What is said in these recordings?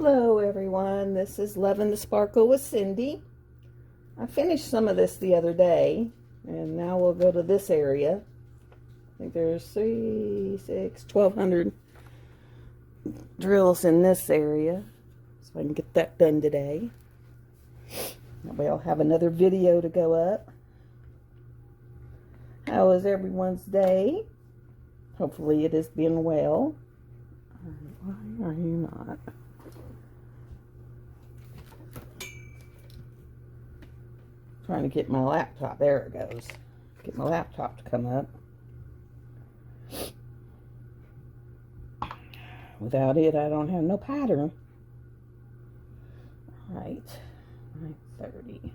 Hello everyone, this is Lovin' the Sparkle with Cindy. I finished some of this the other day, and now we'll go to this area. I think there's 1,200 drills in this area, so I can get that done today. That way I'll have another video to go up. How was everyone's day? Hopefully it has been well. Why are you not? Trying to get my laptop. There it goes. Get my laptop to come up. Without it, I don't have no pattern. All right, 9:30.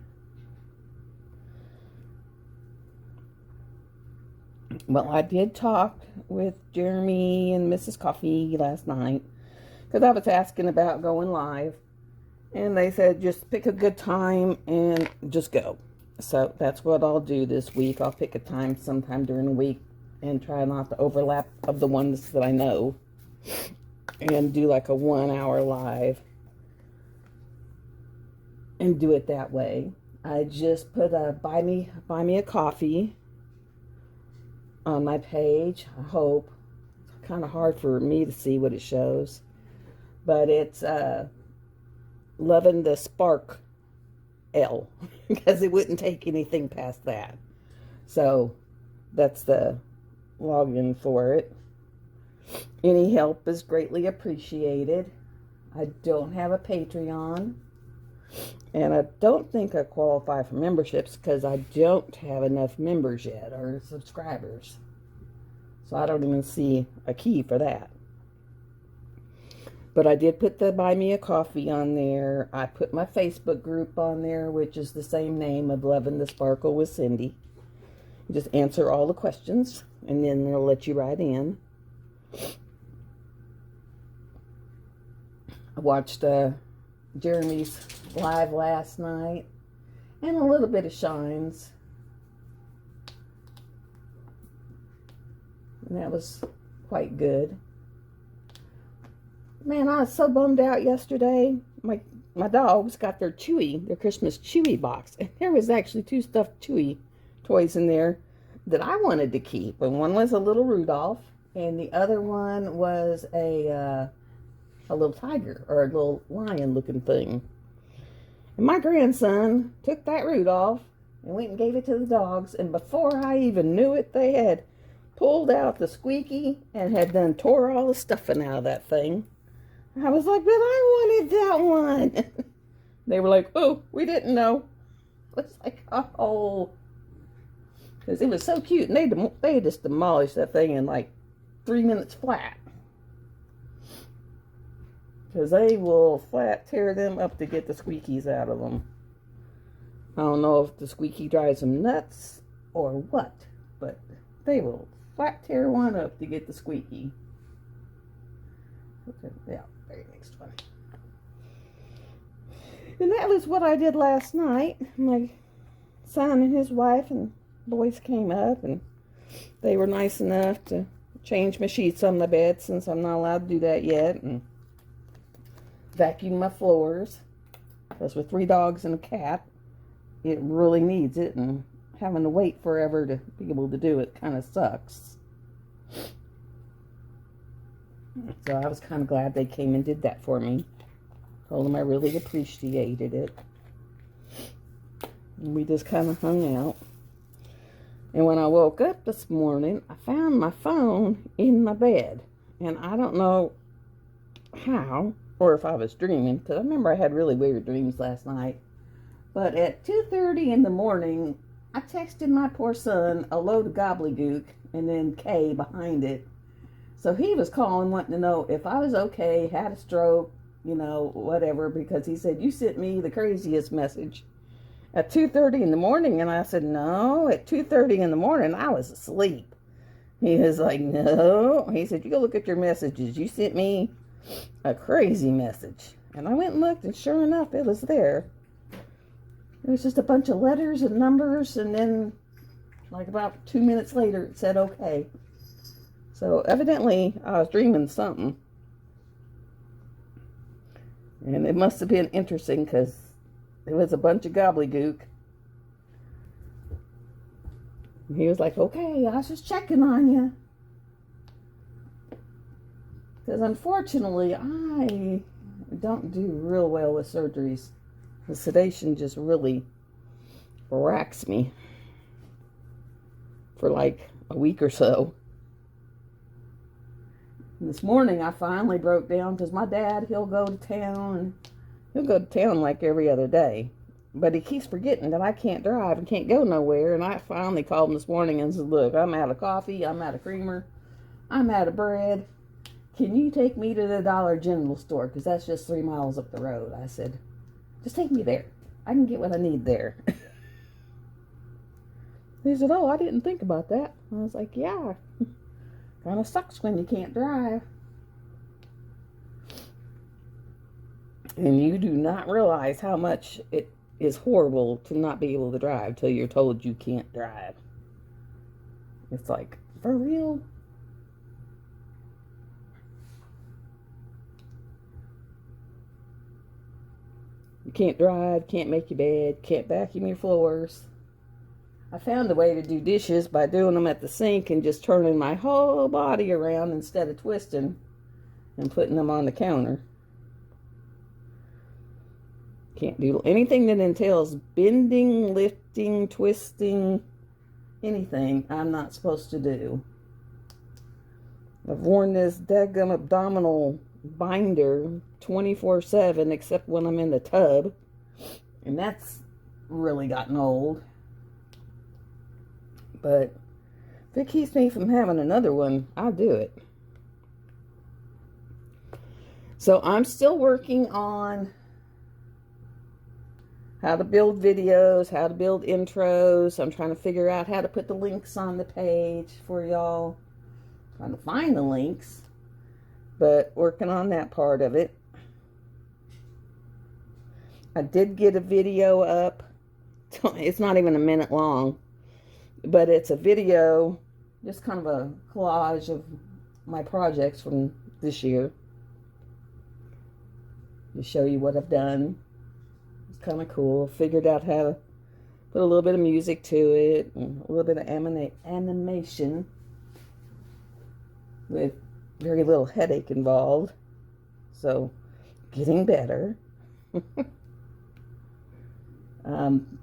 Well, I did talk with Jeremy and Mrs. Coffee last night because I was asking about going live, and they said just pick a good time and just go. So that's what I'll do this week. I'll pick a time sometime during the week and try not to overlap of the ones that I know, and do like a 1 hour live and do it that way. I just put a buy me a coffee on my page. I hope. It's kind of hard for me to see what it shows, but it's Lovin' the Spark L because it wouldn't take anything past that. So that's the login for it. Any help is greatly appreciated. I don't have a Patreon, and I don't think I qualify for memberships because I don't have enough members yet, or subscribers. So I don't even see a key for that. But I did put the Buy Me a Coffee on there. I put my Facebook group on there, which is the same name of Lovin' the Sparkle with Cindy. You just answer all the questions, and then they'll let you right in. I watched Jeremy's live last night, and a little bit of Shine's. And that was quite good. Man, I was so bummed out yesterday. My dogs got their Christmas Chewy box. And there was actually 2 stuffed Chewy toys in there that I wanted to keep. And one was a little Rudolph, and the other one was a little tiger, or a little lion looking thing. And my grandson took that Rudolph and went and gave it to the dogs. And before I even knew it, they had pulled out the squeaky and had done tore all the stuffing out of that thing. I was like, but I wanted that one. They were like, oh, we didn't know. It's like, oh. Because it was so cute. And they just demolished that thing in like 3 minutes flat. Because they will flat tear them up to get the squeakies out of them. I don't know if the squeaky drives them nuts or what. But they will flat tear one up to get the squeaky. Okay, yeah. Very next one. And that was what I did last night. My son and his wife and boys came up, and they were nice enough to change my sheets on the bed, since I'm not allowed to do that yet, and vacuum my floors. Because with 3 dogs and a cat, it really needs it, and having to wait forever to be able to do it kind of sucks. So I was kind of glad they came and did that for me. Told them I really appreciated it. And we just kind of hung out. And when I woke up this morning, I found my phone in my bed. And I don't know how, or if I was dreaming, because I remember I had really weird dreams last night. But at 2:30 in the morning, I texted my poor son a load of gobbledygook and then K behind it. So he was calling, wanting to know if I was okay, had a stroke, whatever, because he said, you sent me the craziest message at 2:30 in the morning. And I said, no, at 2:30 in the morning, I was asleep. He was like, no. He said, you go look at your messages. You sent me a crazy message. And I went and looked, and sure enough, it was there. It was just a bunch of letters and numbers, and then like about 2 minutes later, it said okay. So evidently I was dreaming something. And it must have been interesting because it was a bunch of gobbledygook. And he was like, okay, I was just checking on you. Because unfortunately, I don't do real well with surgeries. The sedation just really racks me for like a week or so. And this morning I finally broke down because my dad, he'll go to town like every other day. But he keeps forgetting that I can't drive and can't go nowhere. And I finally called him this morning and said, look, I'm out of coffee, I'm out of creamer, I'm out of bread. Can you take me to the Dollar General store? Because that's just 3 miles up the road. I said, just take me there. I can get what I need there. He said, oh, I didn't think about that. I was like, yeah. Kind of sucks when you can't drive. And you do not realize how much it is horrible to not be able to drive till you're told you can't drive. It's like, for real? You can't drive, can't make your bed, can't vacuum your floors. I found a way to do dishes by doing them at the sink and just turning my whole body around instead of twisting and putting them on the counter. Can't do anything that entails bending, lifting, twisting, anything I'm not supposed to do. I've worn this daggum abdominal binder 24/7 except when I'm in the tub, and that's really gotten old. But if it keeps me from having another one, I'll do it. So I'm still working on how to build videos, how to build intros. I'm trying to figure out how to put the links on the page for y'all. Trying to find the links, but working on that part of it. I did get a video up. It's not even a minute long, but it's a video, just kind of a collage of my projects from this year. To show you what I've done. It's kind of cool. Figured out how to put a little bit of music to it, and a little bit of animation with very little headache involved. So, getting better.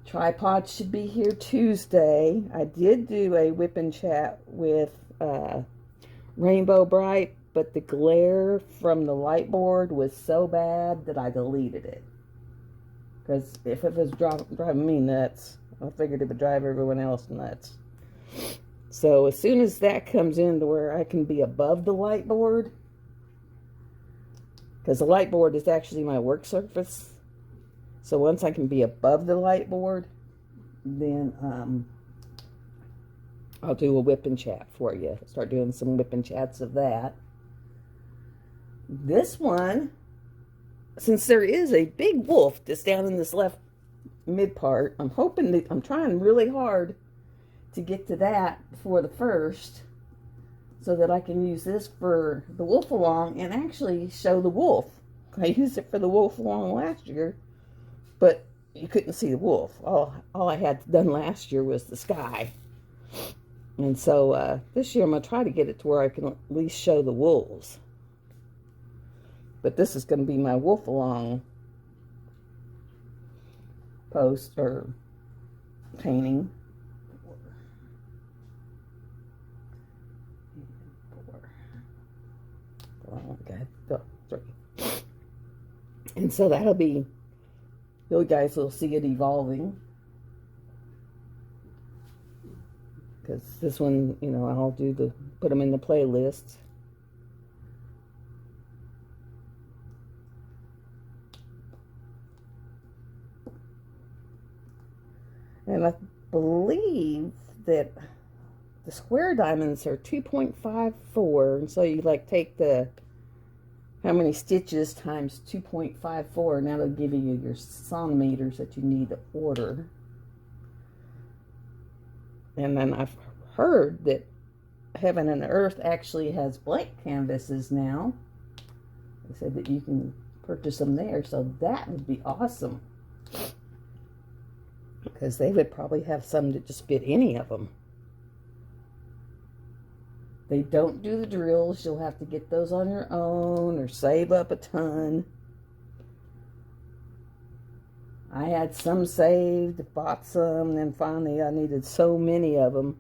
Tripod should be here Tuesday. I did do a whip and chat with Rainbow Bright, but the glare from the light board was so bad that I deleted it. Because if it was driving me nuts, I figured it would drive everyone else nuts. So as soon as that comes in to where I can be above the light board, because the light board is actually my work surface. So once I can be above the light board, then I'll do a whip and chat for you. Start doing some whip and chats of that. This one, since there is a big wolf that's down in this left mid part, I'm trying really hard to get to that before the first, so that I can use this for the wolf along and actually show the wolf. I used it for the wolf along last year, but you couldn't see the wolf. All I had done last year was the sky. And so this year I'm going to try to get it to where I can at least show the wolves. But this is going to be my wolf along post or painting. And so that'll be, you guys will see it evolving. Because this one, you know, I'll put them in the playlist. And I believe that the square diamonds are 2.54. And so you like take how many stitches times 2.54, and that'll give you your centimeters that you need to order. And then I've heard that Heaven and Earth actually has blank canvases now. They said that you can purchase them there. So that would be awesome. Because they would probably have some that just fit any of them. They don't do the drills. You'll have to get those on your own or save up a ton. I had some saved, bought some, then finally I needed so many of them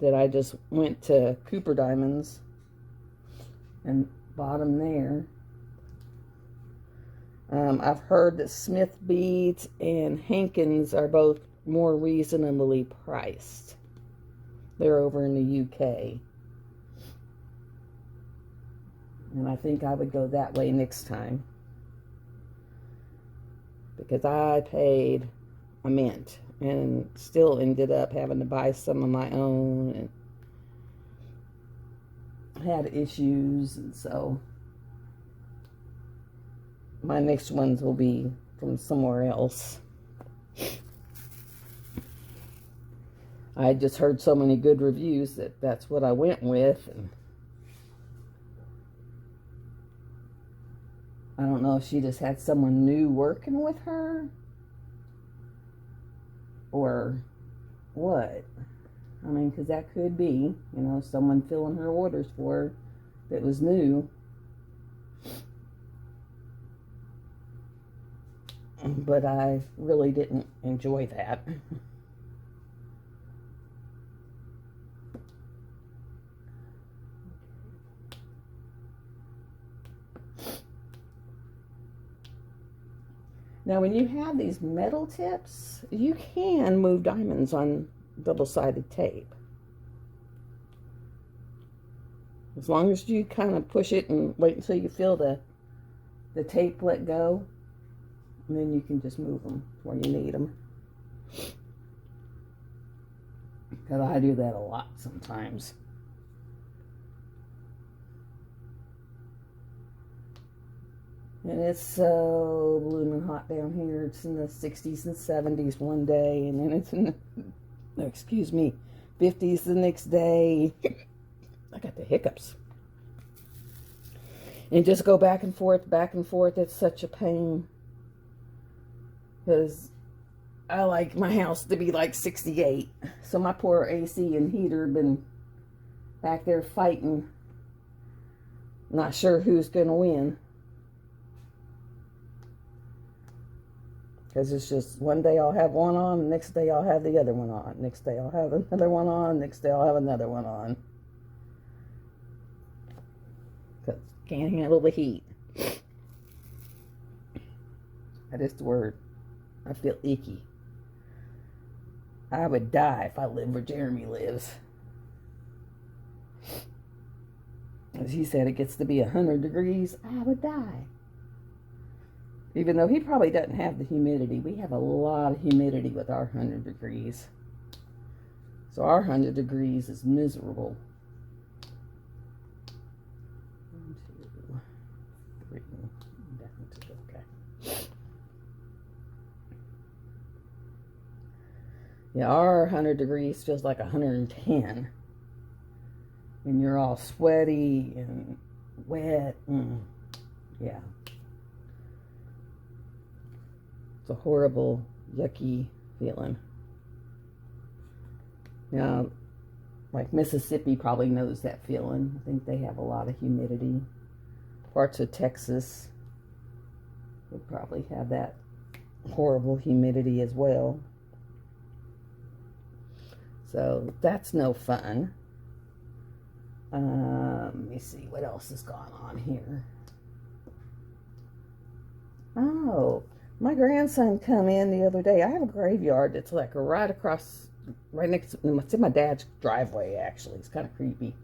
that I just went to Cooper Diamonds and bought them there. I've heard that Smith Beads and Hankins are both more reasonably priced. They're over in the UK. And I think I would go that way next time. Because I paid a mint and still ended up having to buy some of my own and had issues, and so my next ones will be from somewhere else. I just heard so many good reviews that that's what I went with. And I don't know if she just had someone new working with her or what. I mean, because that could be, you know, someone filling her orders for her that was new. But I really didn't enjoy that. Now, when you have these metal tips, you can move diamonds on double-sided tape. As long as you kind of push it and wait until you feel the tape let go, and then you can just move them where you need them. Because I do that a lot sometimes. And it's so blooming hot down here. It's in the 60s and 70s one day, and then it's in the, excuse me, 50s the next day. I got the hiccups. And just go back and forth, back and forth. It's such a pain. Because I like my house to be like 68. So my poor AC and heater have been back there fighting. Not sure who's going to win. Because it's just one day I'll have one on, the next day I'll have the other one on. Next day I'll have another one on, next day I'll have another one on. Because can't handle the heat. That is the word. I feel icky. I would die if I lived where Jeremy lives. As he said, it gets to be 100 degrees, I would die. Even though he probably doesn't have the humidity. We have a lot of humidity with our 100 degrees. So our 100 degrees is miserable. 1, 2, 3. Okay. Yeah, our 100 degrees feels like 110. And you're all sweaty and wet. Yeah. It's a horrible, yucky feeling. Now, like Mississippi probably knows that feeling. I think they have a lot of humidity. Parts of Texas would probably have that horrible humidity as well. So that's no fun. Let me see what else has gone on here. Oh, my grandson come in the other day. I have a graveyard that's like right across, right next to, it's in my dad's driveway actually. It's kind of creepy.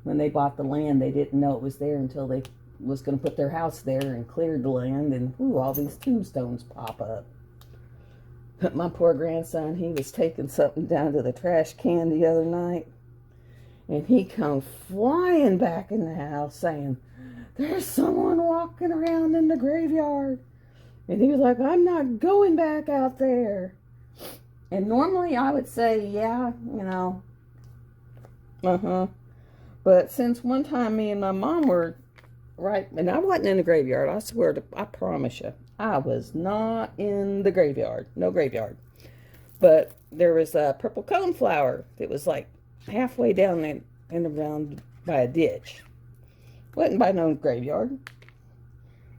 When they bought the land, they didn't know it was there until they was going to put their house there and cleared the land, and ooh, all these tombstones pop up. But my poor grandson, he was taking something down to the trash can the other night, and he come flying back in the house saying, "There's someone walking around in the graveyard." And he was like, "I'm not going back out there." And normally I would say, yeah, you know, But since one time me and my mom were right, and I wasn't in the graveyard. I swear to, I promise you, I was not in the graveyard. No graveyard. But there was a purple coneflower that was like halfway down in around by a ditch. Wasn't by no graveyard.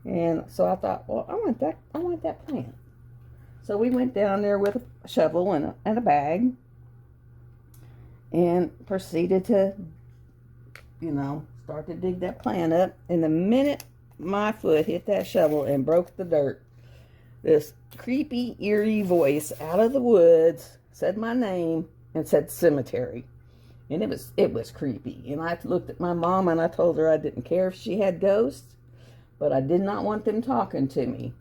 And so I thought, well, I want that plant. So we went down there with a shovel and a bag and proceeded to, start to dig that plant up. And the minute my foot hit that shovel and broke the dirt, this creepy, eerie voice out of the woods said my name and said cemetery. And it was creepy. And I looked at my mom and I told her I didn't care if she had ghosts, but I did not want them talking to me.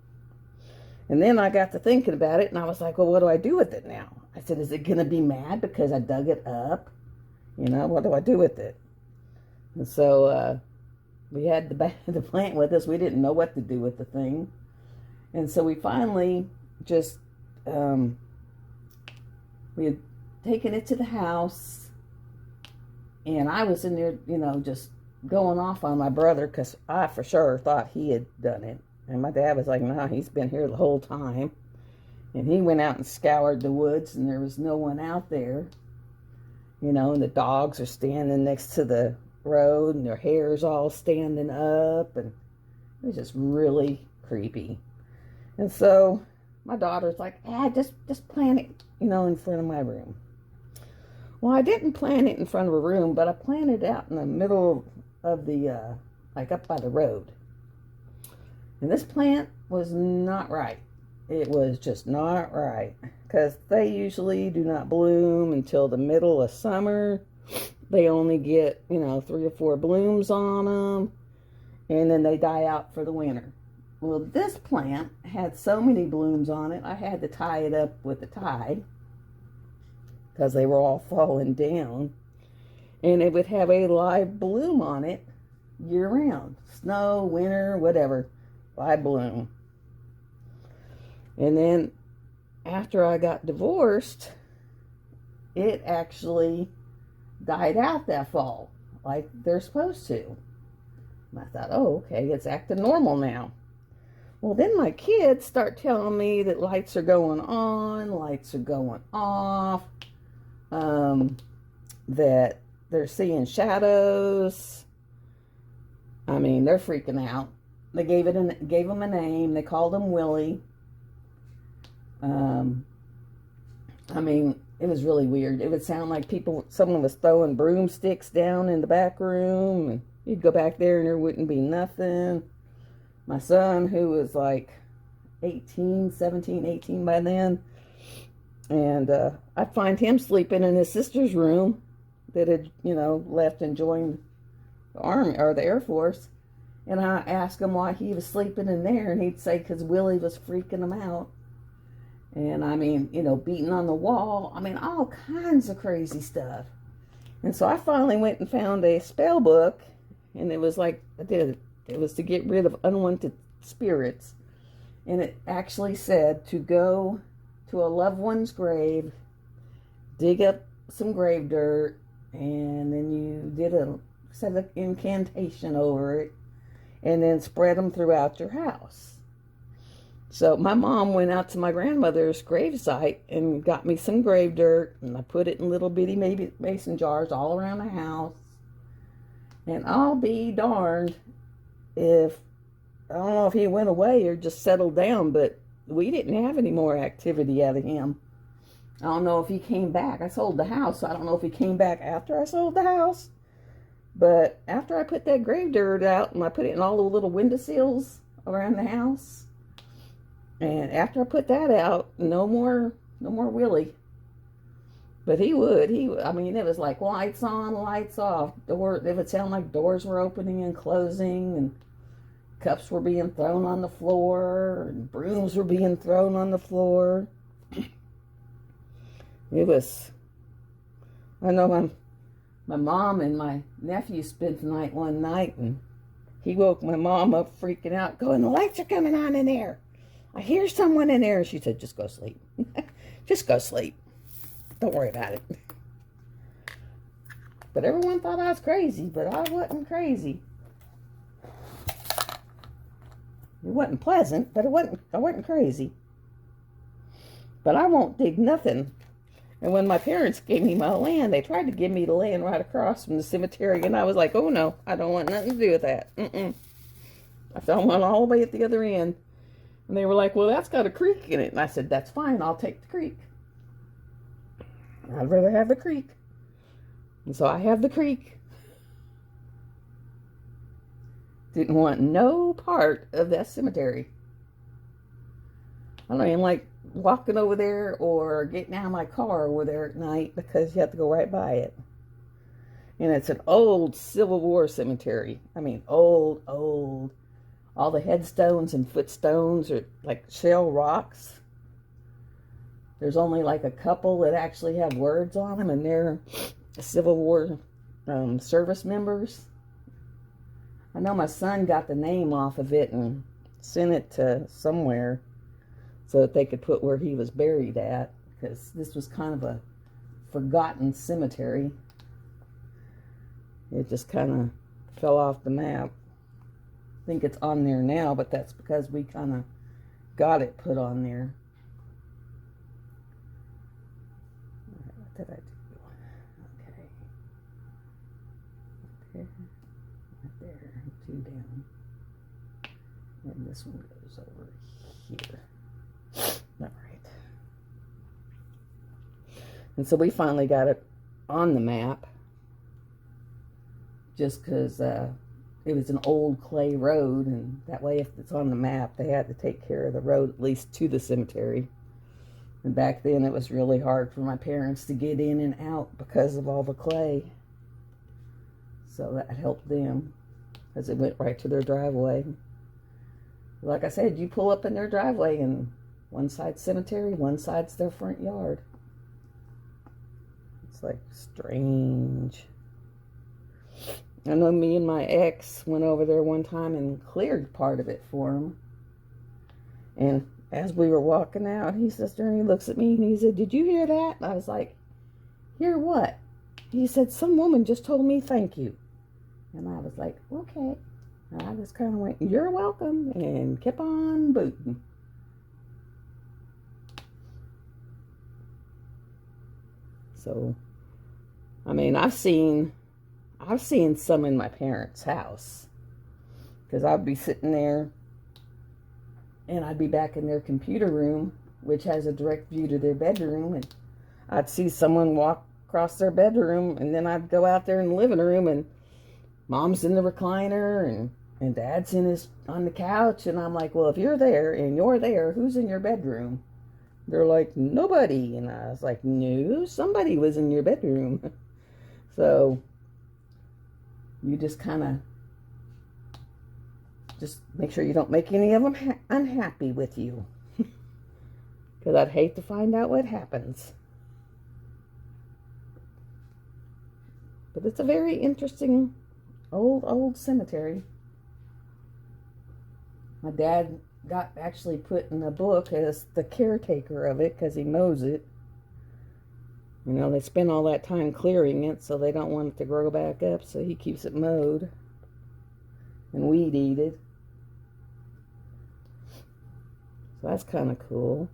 And then I got to thinking about it and I was like, well, what do I do with it now? I said, is it going to be mad because I dug it up? What do I do with it? And so we had the plant with us. We didn't know what to do with the thing. And so we finally just, we had taken it to the house. And I was in there, just going off on my brother because I for sure thought he had done it. And my dad was like, no, he's been here the whole time. And he went out and scoured the woods and there was no one out there. And the dogs are standing next to the road and their hair's all standing up. And it was just really creepy. And so my daughter's like, just plant it, in front of my room. Well, I didn't plant it in front of a room, but I planted it out in the middle of the, like up by the road. And this plant was not right. It was just not right. Because they usually do not bloom until the middle of summer. They only get, 3 or 4 blooms on them. And then they die out for the winter. Well, this plant had so many blooms on it, I had to tie it up with a tie. Because they were all falling down. And it would have a live bloom on it year round. Snow, winter, whatever. Live bloom. And then after I got divorced, it actually died out that fall. Like they're supposed to. And I thought, oh, okay, it's acting normal now. Well, then my kids start telling me that lights are going on, lights are going off. That they're seeing shadows. I mean, they're freaking out. They gave him a name. They called him Willie. I mean, it was really weird. It would sound like someone was throwing broomsticks down in the back room, and you'd go back there and there wouldn't be nothing. My son, who was like 17, 18 by then, and I'd find him sleeping in his sister's room that had, left and joined the Army or the Air Force. And I asked him why he was sleeping in there, and he'd say because Willie was freaking him out. And I mean, beating on the wall. I mean, all kinds of crazy stuff. And so I finally went and found a spell book, and it was like, it was to get rid of unwanted spirits. And it actually said to go to a loved one's grave, dig up some grave dirt, and then you said an incantation over it, and then spread them throughout your house. So my mom went out to my grandmother's gravesite and got me some grave dirt, and I put it in little bitty mason jars all around the house. And I'll be darned if, I don't know if he went away or just settled down, but we didn't have any more activity out of him. I don't know if he came back. I sold the house, so I don't know if he came back after I sold the house. But after I put that grave dirt out and I put it in all the little windowsills around the house, and after I put that out, no more Willie. But he would. I mean, it was like lights on, lights off. It would sound like doors were opening and closing, and cups were being thrown on the floor, and brooms were being thrown on the floor. It was, I know my mom and my nephew spent the night one night, and he woke my mom up freaking out, going, the lights are coming on in there. I hear someone in there. And she said, just go sleep. Just go sleep. Don't worry about it. But everyone thought I was crazy, but I wasn't crazy. It wasn't pleasant, but I wasn't crazy. But I won't dig nothing. And when my parents gave me my land, they tried to give me the land right across from the cemetery, and I was like, oh no, I don't want nothing to do with that. I found one all the way at the other end. And they were like, well, that's got a creek in it. And I said, that's fine, I'll take the creek. I'd rather have the creek. And so I have the creek. Didn't want no part of that cemetery. I don't even like walking over there or getting out of my car over there at night because you have to go right by it. And it's an old Civil War cemetery. I mean, old. All the headstones and footstones are like shell rocks. There's only like a couple that actually have words on them, and they're Civil War service members. I know my son got the name off of it and sent it to somewhere so that they could put where he was buried at, because this was kind of a forgotten cemetery. It just kind of fell off the map. I think it's on there now, but that's because we kind of got it put on there. What did I do? Okay. Right there, 2 down. And this one goes over here. All right. And so we finally got it on the map, just because it was an old clay road, and that way if it's on the map, they had to take care of the road at least to the cemetery. And back then it was really hard for my parents to get in and out because of all the clay. So that helped them, because it went right to their driveway. Like I said, you pull up in their driveway and one side's cemetery, one side's their front yard. It's like strange. I know me and my ex went over there one time and cleared part of it for him. And as we were walking out, he looks at me and he said, did you hear that? And I was like, hear what? He said, some woman just told me thank you. And I was like, okay. And I just kind of went, you're welcome, and kept on booting. So, I mean, I've seen some in my parents' house, because I'd be sitting there and I'd be back in their computer room, which has a direct view to their bedroom, and I'd see someone walk across their bedroom, and then I'd go out there in the living room, and Mom's in the recliner and Dad's on the couch, and I'm like, well, if you're there and you're there, who's in your bedroom? They're like, nobody. And I was like, no, somebody was in your bedroom. So you just kind of just make sure you don't make any of them unhappy with you, because I'd hate to find out what happens. But it's a very interesting old cemetery. My dad got actually put in a book as the caretaker of it because he mows it. You know, they spend all that time clearing it, so they don't want it to grow back up, so he keeps it mowed and weed eated. So that's kind of cool.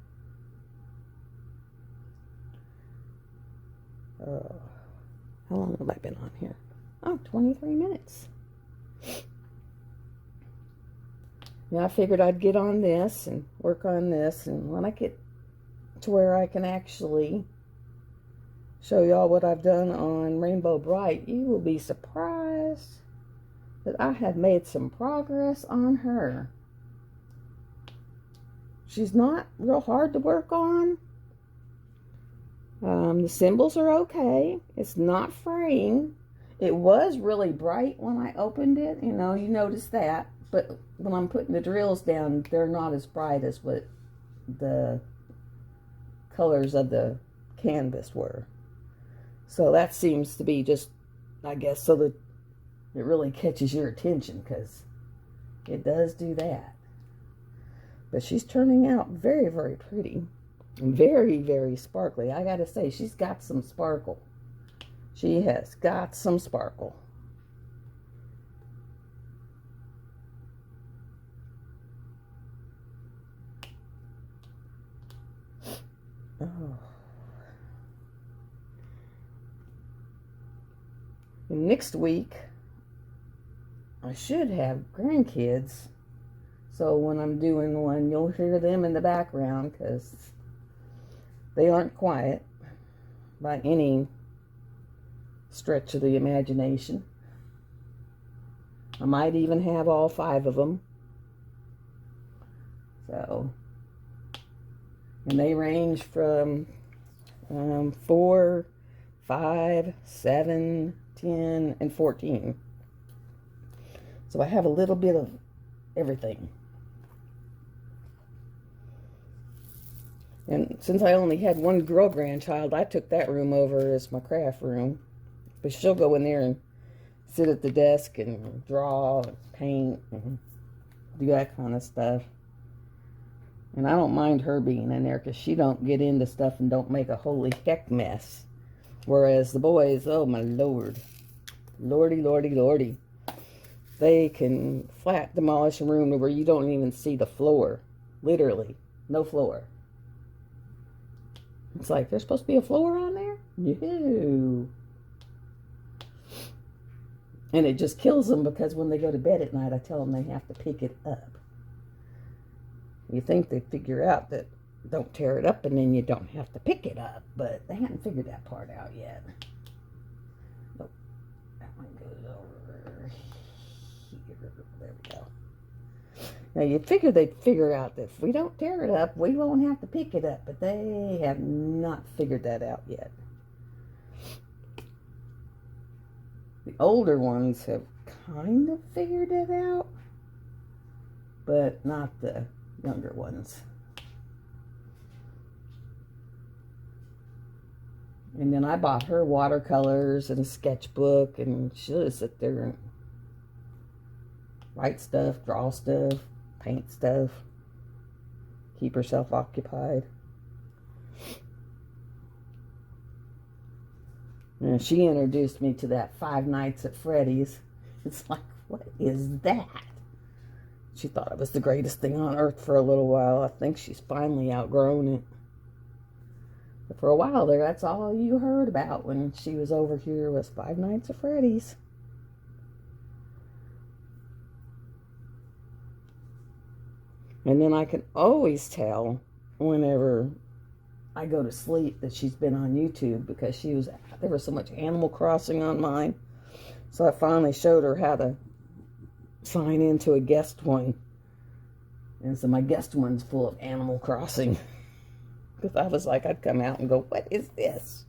How long have I been on here? Oh, 23 minutes. Yeah, I figured I'd get on this and work on this, and when I get to where I can actually show y'all what I've done on Rainbow Bright, you will be surprised that I have made some progress on her. She's not real hard to work on. The symbols are okay. It's not fraying. It was really bright when I opened it. You know, you notice that. But when I'm putting the drills down, they're not as bright as what the colors of the canvas were. So that seems to be just, I guess, so that it really catches your attention, because it does do that. But she's turning out very, very pretty. Very, very sparkly. I gotta say, she's got some sparkle. She has got some sparkle. next week, I should have grandkids. So when I'm doing one, you'll hear them in the background because they aren't quiet by any stretch of the imagination. I might even have all 5 of them. So, and they range from 4, 5, 7, 10, and 14. So I have a little bit of everything. And since I only had one girl grandchild, I took that room over as my craft room. But she'll go in there and sit at the desk and draw and paint and do that kind of stuff. And I don't mind her being in there because she don't get into stuff and don't make a holy heck mess. Whereas the boys, oh my lord. Lordy, lordy, lordy. They can flat demolish a room where you don't even see the floor. Literally. No floor. It's like, there's supposed to be a floor on there? No. And it just kills them because when they go to bed at night, I tell them they have to pick it up. You think they figure out that don't tear it up and then you don't have to pick it up, but they haven't figured that part out yet. Nope. That one goes over here. There we go. Now you'd figure they'd figure out that if we don't tear it up, we won't have to pick it up, but they have not figured that out yet. The older ones have kind of figured it out, but not the younger ones. And then I bought her watercolors and a sketchbook, and she'll just sit there and write stuff, draw stuff, paint stuff, keep herself occupied. And she introduced me to that Five Nights at Freddy's. It's like, what is that? She thought it was the greatest thing on earth for a little while. I think she's finally outgrown it. But for a while there, that's all you heard about when she was over here was Five Nights at Freddy's. And then I can always tell whenever I go to sleep that she's been on YouTube because there was so much Animal Crossing on mine. So I finally showed her how to sign into a guest one. And so my guest one's full of Animal Crossing. Because I was like, I'd come out and go, what is this?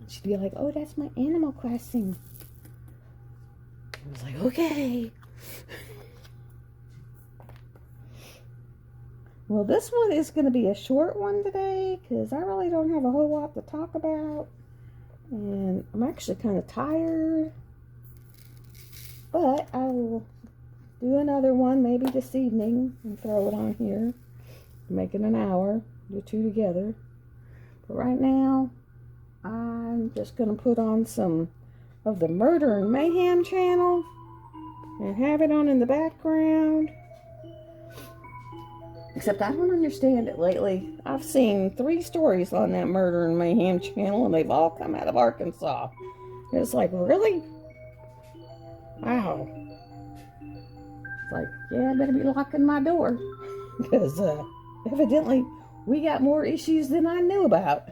And she'd be like, oh, that's my Animal Crossing. I was like, okay. Well, this one is going to be a short one today because I really don't have a whole lot to talk about. And I'm actually kind of tired. But I will do another one maybe this evening and throw it on here. Make it an hour. Do 2 together. But right now, I'm just going to put on some of the Murder and Mayhem channel and have it on in the background. Except I don't understand it lately. I've seen 3 stories on that Murder and Mayhem channel, and they've all come out of Arkansas. It's like, really? Wow. It's like, yeah, I better be locking my door. Because evidently we got more issues than I knew about.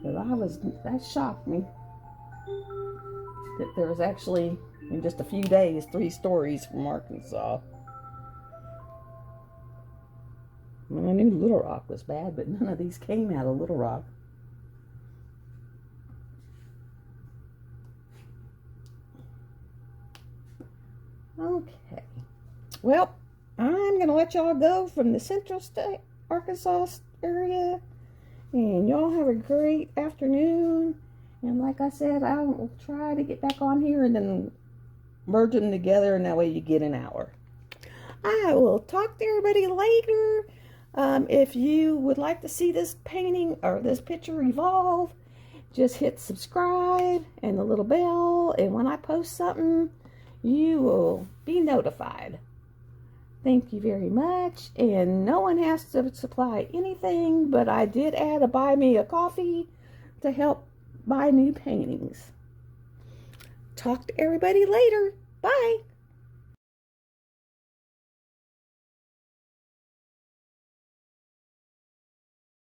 But that shocked me. That there was actually, in just a few days, 3 stories from Arkansas. I mean, I knew Little Rock was bad, but none of these came out of Little Rock. Okay. Well, I'm going to let y'all go from the Central State, Arkansas area. And y'all have a great afternoon. And like I said, I will try to get back on here and then merge them together, and that way you get an hour. I will talk to everybody later. If you would like to see this painting or this picture evolve, just hit subscribe and the little bell, and when I post something, you will be notified. Thank you very much. And no one has to supply anything, but I did add a buy me a coffee to help buy new paintings. Talk to everybody later. Bye.